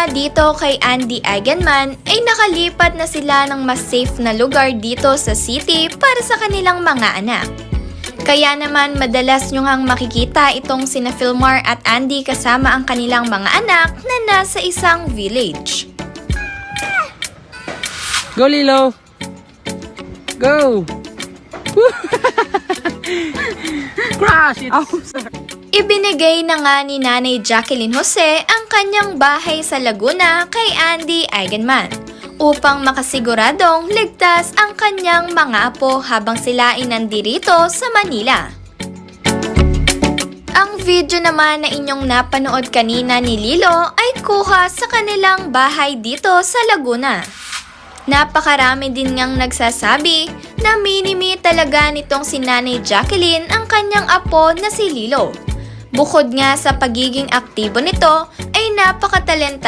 nga dito kay Andy Eigenman ay nakalipat na sila ng mas safe na lugar dito sa city para sa kanilang mga anak. Kaya naman madalas nyo ngang makikita itong sina Philmar at Andy kasama ang kanilang mga anak na nasa isang village. Go Lilo! Go! Crash it! Ibinigay na nga ni Nanay Jacqueline Jose ang kanyang bahay sa Laguna kay Andy Eigenman upang makasiguradong ligtas ang kanyang mga apo habang sila ay nandirito sa Manila. Ang video naman na inyong napanood kanina ni Lilo ay kuha sa kanilang bahay dito sa Laguna. Napakarami din ngang nagsasabi na minimi talaga nitong si Nanay Jacqueline ang kanyang apo na si Lilo. Bukod nga sa pagiging aktibo nito ay napakatalenta